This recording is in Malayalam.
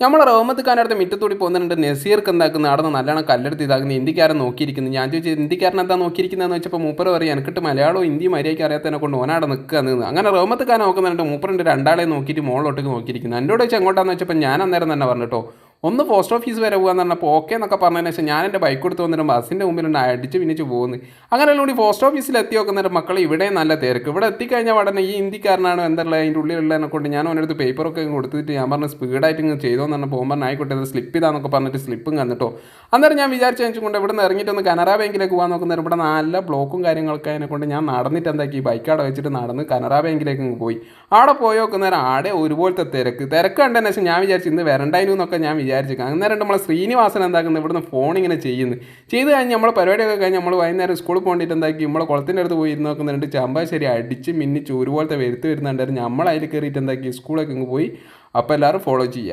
നമ്മളെ റഹ്മത്ത് ഖാൻ്റെ അടുത്ത് മിറ്റത്തൂടി പോകുന്നുണ്ട് നസീർക്ക് എന്താക്കുന്നു നടന്ന് നല്ലോണം കല്ലെടുത്ത് ഇതാക്കുന്നു ഹിന്ദിക്കാരൻ നോക്കിയിരിക്കുന്നു. ഞാൻ ചോദിച്ചു ഹിന്ദിക്കാരൻ എന്താ നോക്കിയിരിക്കുന്നതെന്ന് വെച്ചപ്പോൾ മൂപ്പർ പറയും എനിക്കിട്ട് മലയാളവും ഹിന്ദിയും മര്യാദയ്ക്ക് അറിയാത്തതിനെ കൊണ്ട് ഓനാടെ നിൽക്കുകയെന്ന്. അങ്ങനെ റഹ്മത്ത് ഖാൻ നോക്കുന്നുണ്ട് മൂപ്പറിൻ്റെ രണ്ടാളെ നോക്കിയിട്ട് മോളിലോട്ടേക്ക് നോക്കിയിരിക്കുന്നു. എന്നോട് വെച്ച് എങ്ങോട്ടാന്ന് വെച്ചപ്പോൾ ഞാൻ അന്നേരം തന്നെ പറഞ്ഞിട്ടോ ഒന്ന് പോസ്റ്റ് ഓഫീസ് വരെ പോകാന്ന് പറഞ്ഞപ്പോൾ ഓക്കെ എന്നൊക്കെ പറഞ്ഞതിന് ശേഷം ഞാൻ എൻ്റെ ബൈക്ക് എടുത്ത് വന്നിട്ട് ബസ്സിൻ്റെ മുമ്പിൽ അടിച്ച് പിന്നിച്ച് പോകുന്നു. അങ്ങനെ കൂടി പോസ്റ്റ് ഓഫീസിൽ എത്തി നോക്കുന്നേരം മക്കൾ ഇവിടെ നല്ല തിരക്ക്. ഇവിടെ എത്തിക്കഴിഞ്ഞാൽ ഉടനെ ഈ ഹിന്ദിക്കാരനാണ് എന്തല്ല അതിൻ്റെ ഉള്ളിലുള്ളതിനെ കൊണ്ട് ഞാൻ അവനടുത്ത് പേപ്പറൊക്കെ കൊടുത്തിട്ട് ഞാൻ പറഞ്ഞ് സ്പീഡായിട്ട് ഇങ്ങനെ ചെയ്തോന്ന് പറഞ്ഞാൽ പോകുമ്പോൾ ആയിക്കോട്ടെ അത് സ്ലിപ്പ് ചെയ്താന്നൊക്കെ പറഞ്ഞിട്ട് സ്ലിപ്പും കന്നിട്ടോ. അന്നേരം ഞാൻ വിചാരിച്ചു വെച്ചുകൊണ്ട് ഇവിടെ നിന്ന് ഇറങ്ങിയിട്ടൊന്ന് കനറ ബാങ്കിലേക്ക് പോകാൻ നോക്കുന്നേരം ഇവിടെ നല്ല ബ്ലോക്കും കാര്യങ്ങളൊക്കെ അതിനെ കൊണ്ട് ഞാൻ നടന്നിട്ട് എന്താക്കി ബൈക്ക് അവിടെ വെച്ചിട്ട് നടന്ന് കനറ ബാങ്കിലേക്ക് പോയി. അവിടെ പോയി നോക്കുന്നേരം ആടെ ഒരുപോലത്തെ തിരക്ക് കണ്ടതിന് ശേഷം ഞാൻ വിചാരിച്ചു ഇന്ന് വരണ്ടായിരുന്നു എന്നൊക്കെ ഞാൻ വിചാരിച്ചു. അന്നേരം നമ്മളെ ശ്രീനിവാസൻ എന്താക്കുന്നത് ഇവിടുന്ന് ഫോൺ ഇങ്ങനെ ചെയ്ത് കഴിഞ്ഞ് നമ്മളെ പരിപാടിയൊക്കെ കഴിഞ്ഞ് നമ്മൾ വൈകുന്നേരം സ്കൂളിൽ പോകേണ്ടിട്ട് എന്താക്കി നമ്മളെ കുളത്തിൻ്റെ അടുത്ത് പോയി ഇരുന്ന് നോക്കുന്നുണ്ട് ചമ്പാശ്ശേരി അടിച്ച് മിന്നിച്ച് ഒരുപോലത്തെ വരുത്ത് വരുന്നുണ്ടായിരുന്നു. നമ്മൾ അതിൽ കയറിയിട്ട് എന്താക്കി സ്കൂളൊക്കെ ഇങ്ങ് പോയി. അപ്പോൾ എല്ലാവരും ഫോളോ ചെയ്യുക.